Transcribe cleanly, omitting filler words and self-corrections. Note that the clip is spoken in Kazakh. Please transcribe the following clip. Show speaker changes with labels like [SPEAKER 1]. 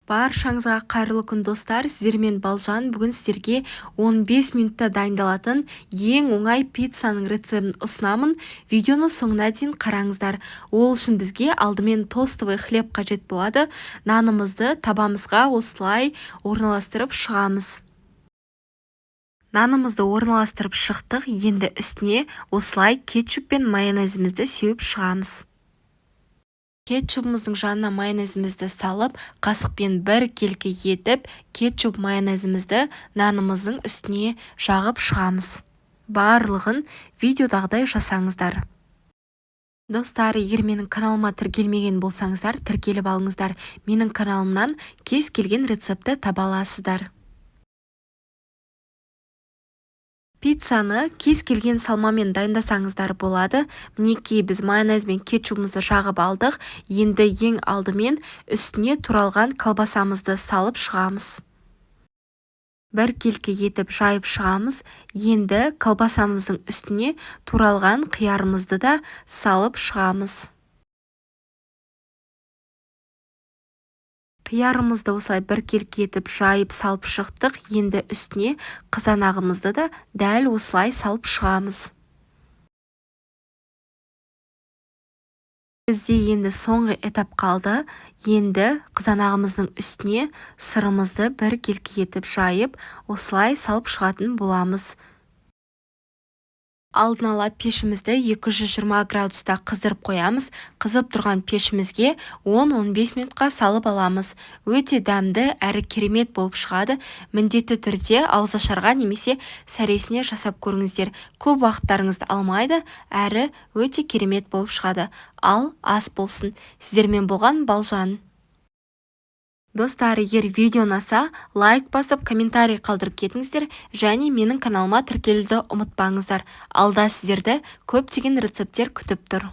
[SPEAKER 1] Баршаңызға қайырлы күн достар, сіздермен Балжан. Бүгін сіздерге 15 минутта дайындалатын ең оңай пиццаның рецептін ұсынамын. Видеоны соңына дейін қараңыздар. Ол үшін бізге алдымен тостовый хлеб қажет болады. Нанымызды табамызға осылай орналастырып шығамыз. Нанымызды орналастырып шықтық. Енді үстіне осылай кетчуп пен майонезімізді сеуіп шығамыз. Кетчупымыздың жанына майонезімізді салып, қасықпен бір келкі етіп, кетчуп майонезімізді нанымыздың үстіне жағып шығамыз. Барлығын видеодағыдай жасаңыздар. Достар, егер менің каналыма тіркелмеген болсаңыздар, тіркеліп алыңыздар. Менің каналымнан кез келген рецепті таба аласыздар. Пиццаны кез келген салмамен дайындасаңыздар болады. Мінекей біз майонез бен кетчупымызды жағып алдық. Енді ең алдымен үстіне туралған колбасамызды салып шығамыз. Бір келкі етіп жайып шығамыз. Енді колбасамыздың үстіне туралған қиярымызды да салып шығамыз. Қиярымызды осылай бір келкі етіп жайып салып шықтық. Енді үстіне қызанағымызды да дәл осылай салып шығамыз. Бізде енді соңғы этап қалды. Енді қызанағымыздың үстіне сырымызды бір келкі етіп жайып осылай салып шығатын боламыз. Алдын ала пешімізді 220 градуста қыздырып қоямыз. Қызып тұрған пешімізге 10-15 минутқа салып аламыз. Өте дәмді әрі керемет болып шығады. Міндетті түрде ауызашарға немесе сәресіне жасап көріңіздер. Көп уақыттарыңызды алмайды, әрі өте керемет болып шығады. Ал ас болсын. Сіздермен болған Балжан. Достар, егер видео ұнаса, лайк басып, комментарий қалдырып кетіңіздер, және менің каналыма тіркелуді ұмытпаңыздар. Алда сіздерді көптеген рецепттер күтіп тұр.